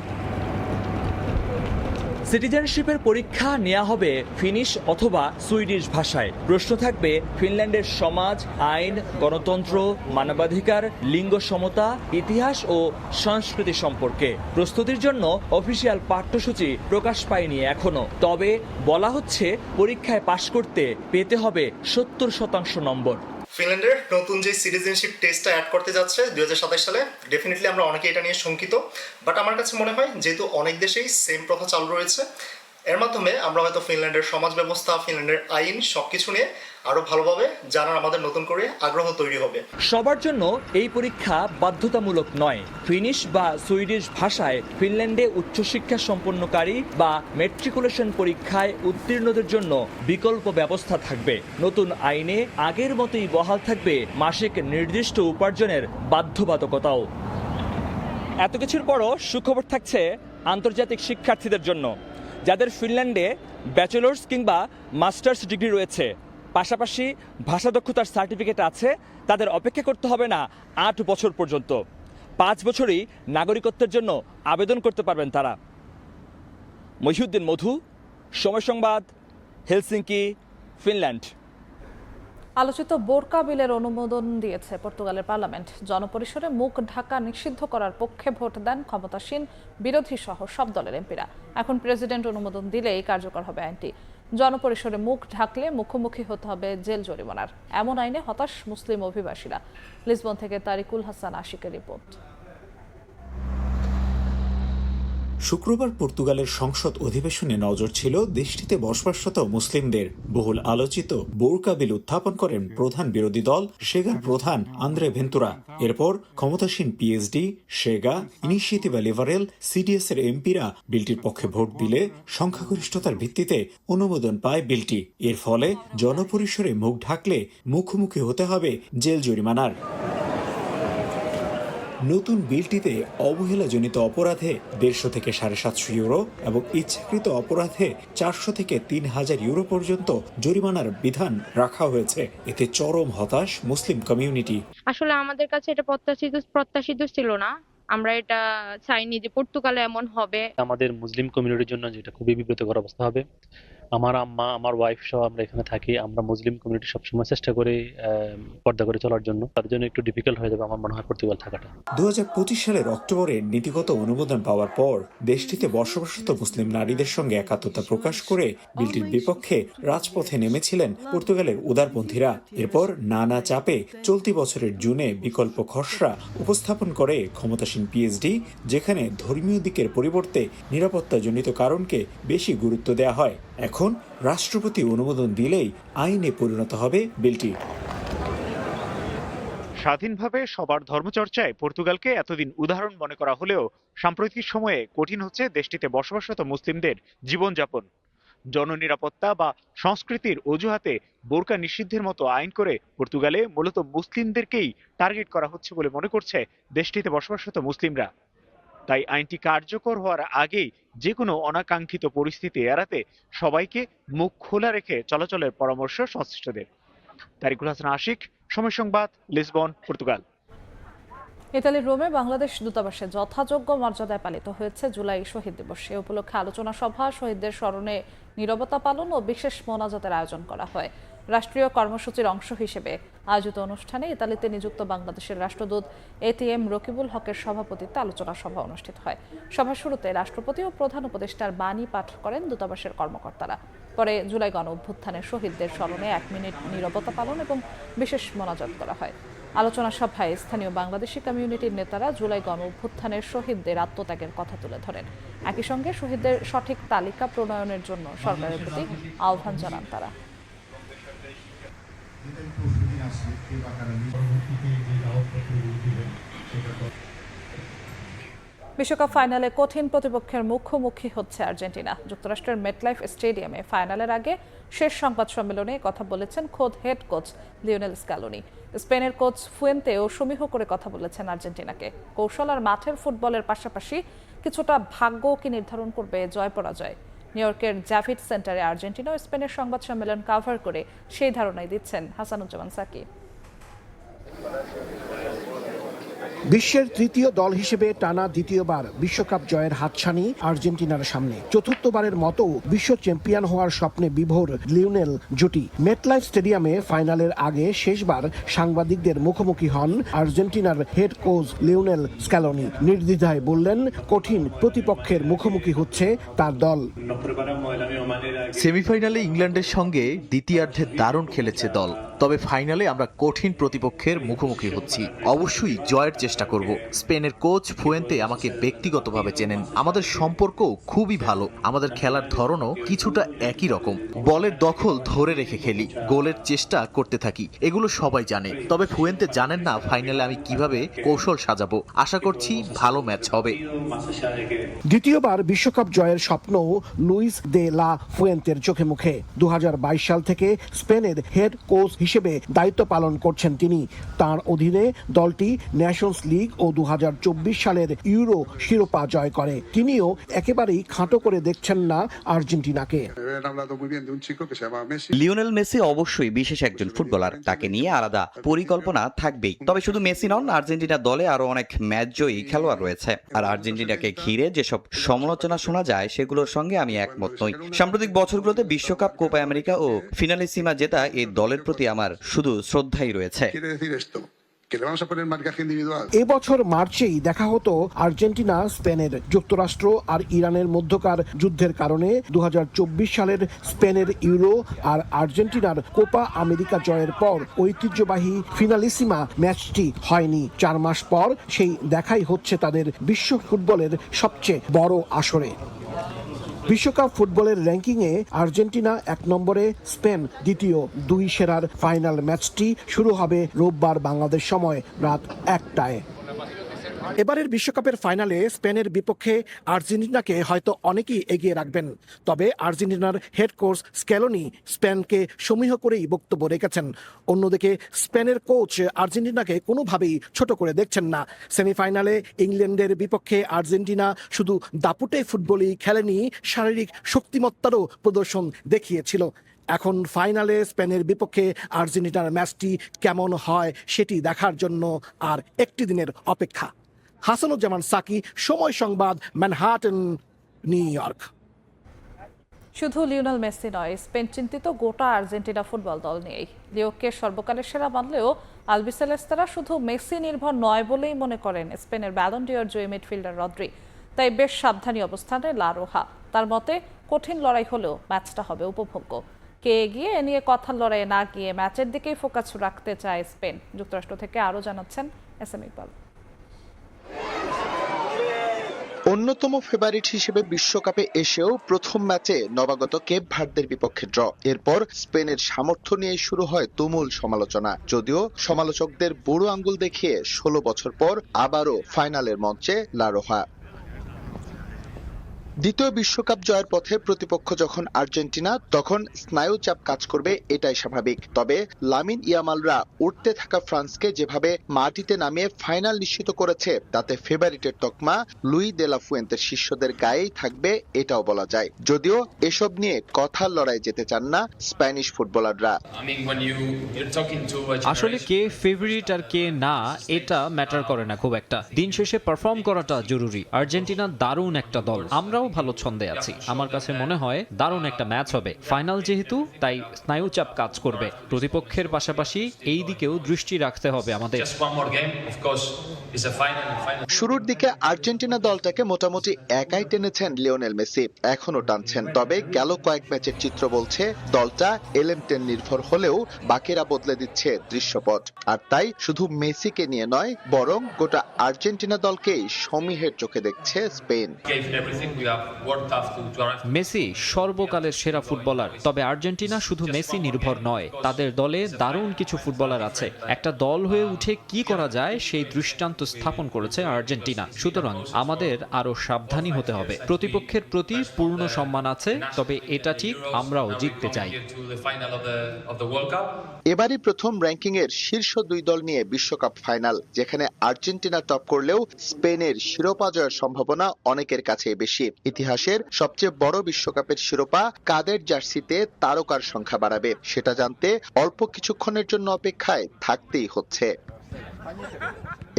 সিটিজেনশিপের পরীক্ষা নেওয়া হবে ফিনিশ অথবা সুইডিশ ভাষায়। প্রশ্ন থাকবে ফিনল্যান্ডের সমাজ, আইন, গণতন্ত্র, মানবাধিকার, লিঙ্গ সমতা, ইতিহাস ও সংস্কৃতি সম্পর্কে। প্রস্তুতির জন্য অফিসিয়াল পাঠ্যসূচি প্রকাশ পায়নি এখনো, তবে বলা হচ্ছে পরীক্ষায় পাশ করতে পেতে হবে 70% নম্বর। ফিনল্যান্ডের নতুন যে সিটিজেনশিপ টেস্টটা অ্যাড করতে যাচ্ছে 2027 সালে, ডেফিনেটলি আমরা অনেকে এটা নিয়ে শঙ্কিত। বাট আমার কাছে মনে হয় যেহেতু অনেক দেশেই সেম প্রথা চালু রয়েছে, এর মাধ্যমে আমরা হয়তো ফিনল্যান্ডের সমাজ ব্যবস্থা, ফিনল্যান্ডের আইন সবকিছু নিয়ে আরো ভালোভাবে জানার আমাদের নতুন করে আগ্রহ তৈরি হবে। সবার জন্য এই পরীক্ষা বাধ্যতামূলক নয়। ফিনিশ বা সুইডিশ ভাষায় ফিনল্যান্ডে উচ্চশিক্ষা সম্পন্নকারী বা মেট্রিকুলেশন পরীক্ষায় উত্তীর্ণদের জন্য বিকল্প ব্যবস্থা থাকবে। নতুন আইনে আগের মতোই বহাল থাকবে মাসিক নির্দিষ্ট উপার্জনের বাধ্যবাধকতাও। এত কিছুর পরও সুখবর থাকছে আন্তর্জাতিক শিক্ষার্থীদের জন্য, যাদের ফিনল্যান্ডে ব্যাচেলার্স কিংবা মাস্টার্স ডিগ্রি রয়েছে, পাশাপাশি ভাষা দক্ষতার সার্টিফিকেট আছে। তাদের অপেক্ষা করতে হবে না 8 বছর পর্যন্ত। 5 বছরই নাগরিকত্বের জন্য আবেদন করতে পারবেন তারা। মহিউদ্দিন মধু, সময় সংবাদ, হেলসিঙ্কি, ফিনল্যান্ড। আলোচিত বোরকা বিলের অনুমোদন দিয়েছে পর্তুগালের পার্লামেন্ট। জনপরিসরে মুখ ঢাকা নিষিদ্ধ করার পক্ষে ভোট দেন ক্ষমতাসীন, বিরোধী সহ সব দলের এমপিরা। এখন প্রেসিডেন্ট অনুমোদন দিলেই কার্যকর হবে আইনটি। জনপরিসরে মুখ ঢাকলে মুখোমুখি হতে হবে জেল জরিমানার। এমন আইনে হতাশ মুসলিম অভিবাসীরা। লিসবন থেকে তারিকুল হাসান আশিকের রিপোর্ট। শুক্রবার পর্তুগালের সংসদ অধিবেশনে নজর ছিল দেশটিতে বসবাসরত মুসলিমদের। বহুল আলোচিত বোরকা বিল উত্থাপন করেন প্রধান বিরোধী দল সেগার প্রধান আন্দ্রে ভেন্তুরা। এরপর ক্ষমতাসীন পিএসডি, সেগা, ইনিশিয়েটিভা লিবারেল, সিডিএস এর এমপিরা বিলটির পক্ষে ভোট দিলে সংখ্যাগরিষ্ঠতার ভিত্তিতে অনুমোদন পায় বিলটি। এর ফলে জনপরিসরে মুখ ঢাকলে মুখোমুখি হতে হবে জেল জরিমানার। নতুন বিলটিতে অবহেলাজনিত অপরাধে 150 থেকে 750 ইউরো এবং ইচ্ছাকৃত অপরাধে 400 থেকে 3000 ইউরো পর্যন্ত জরিমানার বিধান রাখা হয়েছে। এতে চরম হতাশ মুসলিম কমিউনিটি। আসলে আমাদের কাছে এটা প্রত্যাশিত ছিল না। আমরা এটা চাইনি যে পর্তুগালে এমন হবে। আমাদের মুসলিম কমিউনিটির জন্য যেটা খুবই বিব্রতকর অবস্থা হবে। আমার আম্মা, আমার ওয়াইফ সহ আমরা এখানে থাকি। আমরা মুসলিম কমিউনিটি সবসময় চেষ্টা করি পর্দা করে চলার জন্য। তাদের জন্য একটু ডিফিকাল্ট হয়ে যাবে আমার মনে হয় পর্তুগাল থাকাটা। 2025 সালের অক্টোবরে নীতিগত অনুমোদন পাওয়ার পর দেশটিতে বসবাসরত মুসলিম নারীদের সঙ্গে একাত্মতা প্রকাশ করে বিলটির বিপক্ষে রাজপথে নেমেছিলেন পর্তুগালের উদারপন্থীরা। এরপর নানা চাপে চলতি বছরের জুনে বিকল্প খসড়া উপস্থাপন করে ক্ষমতাসীন পিএসডি, যেখানে ধর্মীয় দিকের পরিবর্তে নিরাপত্তাজনিত কারণকে বেশি গুরুত্ব দেওয়া হয়। এখন রাষ্ট্রপতি অনুমোদন দিলেই আইনে পরিণত হবে বিলটি। স্বাধীনভাবে সবার ধর্মচর্চায় পর্তুগালকে এতদিন উদাহরণ মনে করা হলেও সাম্প্রতিক সময়ে কঠিন হচ্ছে দেশটিতে বসবাসরত মুসলিমদের জীবনযাপন। জননিরাপত্তা বা সংস্কৃতির অজুহাতে বোরকা নিষিদ্ধের মতো আইন করে পর্তুগালে মূলত মুসলিমদেরকেই টার্গেট করা হচ্ছে বলে মনে করছে দেশটিতে বসবাসরত মুসলিমরা। তাই আইনটি কার্যকর হওয়ার আগেই যে কোনো অনাকাঙ্ক্ষিত পরিস্থিতি এড়াতে সবাইকে মুখ খোলা রেখে চলাচলের পরামর্শ সংশ্লিষ্টদের। তারিকুল হাসান আশিক, সময় সংবাদ, লিসবন, পর্তুগাল। ইতালির রোমে বাংলাদেশ দূতাবাসে যথাযোগ্য মর্যাদায় পালিত হয়েছে জুলাই শহীদ দিবস। এ উপলক্ষে আলোচনা সভা, শহীদদের স্মরণে নীরবতা পালন ও বিশেষ মোনাজাতের আয়োজন করা হয়। রাষ্ট্রীয় কর্মসূচির অংশ হিসেবে আয়োজিত অনুষ্ঠানে ইতালিতে নিযুক্ত বাংলাদেশের রাষ্ট্রদূত এটিএম রকিবুল হকের সভাপতিত্বে আলোচনা সভা অনুষ্ঠিত হয়। সভার শুরুতে রাষ্ট্রপতি ও প্রধান উপদেষ্টার বাণী পাঠ করেন দূতাবাসের কর্মকর্তারা। পরে জুলাই গণ অভ্যুত্থানের শহীদদের স্মরণে 1 মিনিট নীরবতা পালন এবং বিশেষ মোনাজাত করা হয়। আলোচনা সভায় স্থানীয় বাংলাদেশি কমিউনিটির নেতারা জুলাই গণ অভ্যুত্থানের শহীদদের আত্মত্যাগের কথা তুলে ধরেন। একই সঙ্গে শহীদদের সঠিক তালিকা প্রণয়নের জন্য সরকারের প্রতি আহ্বান জানান তারা। বিশ্বকাপ ফাইনালে কঠিন প্রতিপক্ষের মুখোমুখি হচ্ছে আর্জেন্টিনা। যুক্তরাষ্ট্রের মেটলাইফ স্টেডিয়ামে ফাইনালের আগে শেষ সংবাদ সম্মেলনে কথা বলেছেন খোদ হেড কোচ লিওনেল স্ক্যালোনি। স্পেনের কোচ ফুয়েন্তেও সমীহ করে কথা বলেছেন আর্জেন্টিনাকে। কৌশল আর মাঠের ফুটবলের পাশাপাশি কিছুটা ভাগ্যও কি নির্ধারণ করবে জয় পরাজয়। নিউ ইয়র্কের জাভিড সেন্টারে আর্জেন্টিনা ও স্পেনের সংবাদ সম্মেলন কভার করে সেই ধারণাই দিচ্ছেন হাসানুজ্জামান সাকি। বিশ্বের তৃতীয় দল হিসেবে টানা দ্বিতীয়বার বিশ্বকাপ জয়ের হাতছানি আর্জেন্টিনার সামনে। চতুর্থবারের মতো বিশ্ব চ্যাম্পিয়ন হওয়ার স্বপ্নে বিভোর লিওনেল জুটি মেটলাইফ স্টেডিয়ামে ফাইনালের আগে শেষবার সাংবাদিকদের মুখোমুখি হন আর্জেন্টিনার হেড কোচ লিওনেল স্ক্যালোনি। নির্দ্বিধায় বললেন, কঠিন প্রতিপক্ষের মুখোমুখি হচ্ছে তার দল। সেমিফাইনালে ইংল্যান্ডের সঙ্গে দ্বিতীয়ার্ধে দারুণ খেলেছে দল, তবে ফাইনালে আমরা কঠিন প্রতিপক্ষের মুখোমুখি হচ্ছি। অবশ্যই জয়ের চেষ্টা করব। স্পেনের কোচ ফুয়েন্তে আমাকে ব্যক্তিগতভাবে চেনেন, আমাদের সম্পর্ক খুবই ভালো। আমাদের খেলার ধরনও কিছুটা একই রকম। বলের দখল ধরে রেখে খেলি, গোলের চেষ্টা করতে থাকি, এগুলো সবাই জানে। তবে ফুয়েন্তে জানেন না ফাইনালে আমি কিভাবে কৌশল সাজাবো। আশা করছি ভালো ম্যাচ হবে। দ্বিতীয়বার বিশ্বকাপ জয়ের স্বপ্ন লুইস দে লা ফুয়েন্তের চোখে মুখে। 2022 সাল থেকে স্পেনের হেড কোচ হিসেবে দায়িত্ব পালন করছেন তিনি। তার অধীনে দলটি ন্যাশনস লিগ ও 2024 সালের ইউরো শিরোপা জয় করে। তিনিও একেবারেই খাটো করে দেখছেন না আর্জেন্টিনাকে। লিওনেল মেসি অবশ্যই বিশেষ একজন ফুটবলার, তাকে নিয়ে আলাদা পরিকল্পনা থাকবেই। তবে শুধু মেসি নন, আর্জেন্টিনা দলে আরো অনেক ম্যাচ জয়ী খেলোয়াড় রয়েছে। আর আর্জেন্টিনাকে ঘিরে যেসব সমালোচনা শোনা যায় সেগুলোর সঙ্গে আমি একমত নই। সাম্প্রতিক বছরগুলোতে বিশ্বকাপ, কোপা আমেরিকা ও ফিনালিসিমা জেতা এই দলের প্রতি আমার শুধু শ্রদ্ধাই রয়েছে। এবছর মার্চেই দেখা হতো আর্জেন্টিনা স্পেনের। যুক্তরাষ্ট্র আর ইরানের মধ্যকার যুদ্ধের কারণে 2024 সালের স্পেনের ইউরো আর আর্জেন্টিনার কোপা আমেরিকা জয়ের পর ঐতিহ্যবাহী ফিনালিসিমা ম্যাচটি হয়নি। 4 মাস পর সেই দেখাই হচ্ছে তাদের বিশ্ব ফুটবলের সবচেয়ে বড় আসরে। বিশ্বকাপ ফুটবলের র্যাঙ্কিংয়ে আর্জেন্টিনা 1 নম্বরে, স্পেন দ্বিতীয়। 2 সেরার ফাইনাল ম্যাচটি শুরু হবে রোববার বাংলাদেশ সময় রাত 1টায়। এবারের বিশ্বকাপের ফাইনালে স্পেনের বিপক্ষে আর্জেন্টিনাকে হয়তো অনেকেই এগিয়ে রাখবেন। তবে আর্জেন্টিনার হেড কোচ স্ক্যালোনি স্পেনকে সমীহ করেই বক্তব্য রেখেছেন। অন্যদিকে স্পেনের কোচ আর্জেন্টিনাকে কোনোভাবেই ছোট করে দেখছেন না। সেমিফাইনালে ইংল্যান্ডের বিপক্ষে আর্জেন্টিনা শুধু দাপুটে ফুটবলই খেলেনি, শারীরিক শক্তিমত্তারও প্রদর্শন দেখিয়েছিল। এখন ফাইনালে স্পেনের বিপক্ষে আর্জেন্টিনার ম্যাচটি কেমন হয় সেটি দেখার জন্য আর একটি দিনের অপেক্ষা। হাসানুজ্জামান সাকি, সময় সংবাদ, ম্যানহাটন, নিউ ইয়র্ক। শুধু লিওনেল মেসি নয়, স্পেন চিন্তিত গোটা আর্জেন্টিনা ফুটবল দল নিয়েই। লিওকে সর্বকালের সেরা মানলেও আলবিসেলেস্তারা শুধু মেসি নির্ভর নয় বলেই মনে করেন স্পেনের ব্যালন ডিওর জয়ী মিডফিল্ডার রদ্রি। তাই বেশ সাবধানী অবস্থানে লা রোহা। তার মতে কঠিন লড়াই হলেও ম্যাচটা হবে উপভোগ্য। কে এগিয়ে এ নিয়ে কথার লড়াইয়ে না গিয়ে ম্যাচের দিকেই ফোকাস রাখতে চায় স্পেন। যুক্তরাষ্ট্র থেকে আরও জানাচ্ছেন এসএম ইকবাল। অন্যতম ফেভারিট হিসেবে বিশ্বকাপে এসেও প্রথম ম্যাচে নবাগত কেপ ভার্দের বিপক্ষে ড্র। এরপর স্পেনের সামর্থ্য নিয়ে শুরু হয় তুমুল সমালোচনা। যদিও সমালোচকদের বুড়ো আঙ্গুল দেখিয়ে 16 বছর পর আবারও ফাইনালের মঞ্চে লা রোহা। দ্বিতীয় বিশ্বকাপ জয়ের পথে প্রতিপক্ষ যখন আর্জেন্টিনা, তখন স্নায়ু চাপ কাজ করবে, এটাই স্বাভাবিক। তবে লামিন ইয়ামালরা উঠতে থাকা ফ্রান্সকে যেভাবে মাটিতে নামিয়ে ফাইনাল নিশ্চিত করেছে, তাতে ফেভারিটের তকমা লুই দে লা ফুয়েন্তের শিষ্যদের গায়েই থাকবে, এটাও বলা যায়। যদিও এসব নিয়ে কথার লড়াই যেতে চান না স্প্যানিশ ফুটবলাররা। আসলে কে ফেভারিট আর কে না এটা ম্যাটার করে না খুব একটা। দিন শেষে পারফর্ম করাটা জরুরি। আর্জেন্টিনা দারুণ একটা দল, আমরাও ভালো ছন্দে আছি। আমার কাছে মনে হয় দারুণ একটা ম্যাচ হবে। ফাইনাল যেহেতু, তাই স্নায়ুচাপ কাজ করবে। প্রতিপক্ষের পাশাপাশি এই দিকেও দৃষ্টি রাখতে হবে আমাদের। শুরুর দিকে আর্জেন্টিনা দলটাকে মোটামুটি একাই টেনেছেন লিওনেল মেসি, এখনো টানছেন। তবে গেল কয়েক ম্যাচের চিত্র বলছে দলটা এলএম10 নির্ভর হলেও বাকিরা বদলে দিচ্ছে দৃশ্যপট। আর তাই শুধু মেসিকে নিয়ে নয়, বরং গোটা আর্জেন্টিনা দলকেই সমীহের চোখে দেখছে স্পেন। মেসি সর্বকালের সেরা ফুটবলার, তবে আর্জেন্টিনা শুধু মেসি নির্ভর নয়, তাদের দলে দারুণ কিছু ফুটবলার আছে। একটা দল হয়ে উঠে কি করা যায় সেই দৃষ্টান্ত স্থাপন করেছে আর্জেন্টিনা। সুতরাং আমাদের আরো সাবধানী হতে হবে। প্রতিপক্ষের প্রতি পূর্ণ সম্মান আছে, তবে এটা ঠিক আমরাও জিততে চাই। এবারই প্রথম র্যাঙ্কিং এর শীর্ষ দুই দল নিয়ে বিশ্বকাপ ফাইনাল, যেখানে আর্জেন্টিনা টপ করলেও স্পেনের শিরোপা জয়ের সম্ভাবনা অনেকের কাছে বেশি। ইতিহাসের সবচেয়ে বড় বিশ্বকাপের শিরোপা কাদের জার্সিতে তারকার সংখ্যা বাড়াবে সেটা জানতে অল্প কিছুক্ষণের জন্য অপেক্ষায় থাকতেই হচ্ছে।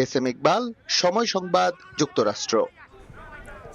এস এম ইকবাল, সময় সংবাদ, যুক্তরাষ্ট্র।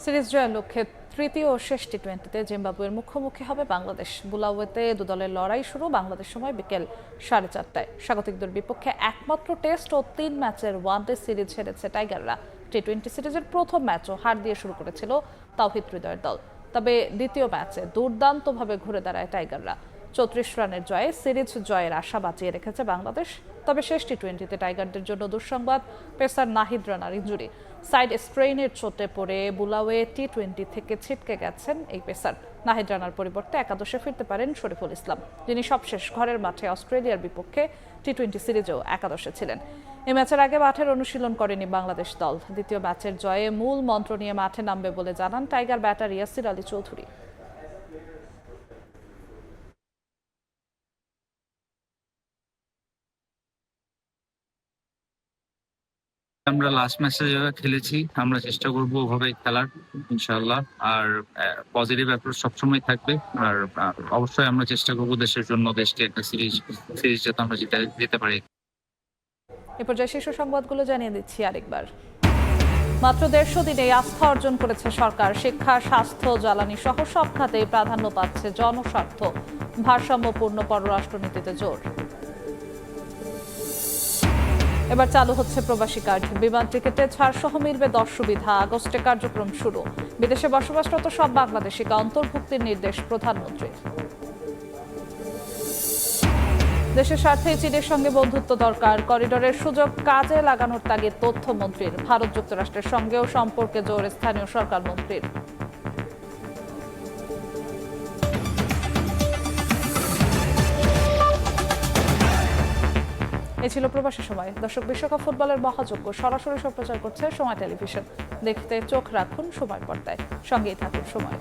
সিরিজ জয়ের লক্ষ্যে তৃতীয় ও শেষ টি-20তে জিম্বাবুয়ের মুখোমুখি হবে বাংলাদেশ। বুলাওয়েতে দু দলের লড়াই শুরু বাংলাদেশ সময় বিকেল 4:30টায়। স্বাগতিকদের বিপক্ষে একমাত্র টেস্ট ও 3 ম্যাচের ওয়ানডে সিরিজ হেরেছে টাইগাররা। টি-20 সিরিজের প্রথম ম্যাচও হার দিয়ে শুরু করেছিল তাওহিদ হৃদয়ের দল, তবে দ্বিতীয় ম্যাচে দুর্দান্তভাবে ঘুরে দাঁড়ায় টাইগাররা। 34 রানের জয়ে সিরিজ জয়ের আশা বাঁচিয়ে রেখেছে বাংলাদেশ। তবে শেষ টি-20তে টাইগারদের জন্য দুঃসংবাদ, পেসার নাহিদ রানার ইনজুরি। সাইড স্ট্রেইনের চোটে পড়ে বুলাওয়ে টি-20 থেকে ছিটকে গেছেন এই পেসার। নাহিদ রানার পরিবর্তে একাদশে ফিরতে পারেন শরীফুল ইসলাম, যিনি সবশেষ ঘরের মাঠে অস্ট্রেলিয়ার বিপক্ষে টি-20 সিরিজেও একাদশে ছিলেন। এই ম্যাচের আগে মাঠের অনুশীলন করেনি বাংলাদেশ দল। দ্বিতীয় ম্যাচের জয়ে মূল মন্ত্র নিয়ে মাঠে নামবে বলে জানান টাইগার ব্যাটার ইয়াসির আলী চৌধুরী। আমরা লাস্ট ম্যাচে যেভাবে খেলেছি আমরা চেষ্টা করবো ওভাবে খেলার ইনশাআল্লাহ। আর পজিটিভ অ্যাপ্রোচ সবসময় থাকবে। আর অবশ্যই আমরা চেষ্টা করবো দেশের জন্য, দেশকে একটা সিরিজ যাতে আমরা জিতে পারি। এ পর্যায়ে শীর্ষ সংবাদগুলো জানিয়ে দিচ্ছি আরেকবার। মাত্র 150 দিনে আস্থা অর্জন করেছে সরকার। শিক্ষা, স্বাস্থ্য, জ্বালানি সহ সব খাতেই প্রাধান্য পাচ্ছে জনস্বার্থ। ভারসাম্যপূর্ণ পররাষ্ট্রনীতিতে জোর। এবার চালু হচ্ছে প্রবাসী কার্ড। বিমান টিকিটে ছাড় সহ মিলবে 10 সুবিধা। আগস্টে কার্যক্রম শুরু। বিদেশে বসবাসরত সব বাংলাদেশিকে অন্তর্ভুক্তির নির্দেশ প্রধানমন্ত্রীর। দেশের স্বার্থে চীনের সঙ্গে বন্ধুত্ব দরকার। করিডোরের সুযোগ কাজে লাগানোর তাগিদ তথ্যমন্ত্রীর। ভারত যুক্তরাষ্ট্রের সঙ্গেও সম্পর্কে জোর স্থানীয় সরকার মন্ত্রীর। এ ছিল প্রবাসী সময়। দর্শক, বিশ্বকাপ ফুটবলের মহাযজ্ঞ সরাসরি সম্প্রচার করছে সময় টেলিভিশন। দেখতে চোখ রাখুন সময় পর্দায়, সঙ্গেই থাকুন সময়।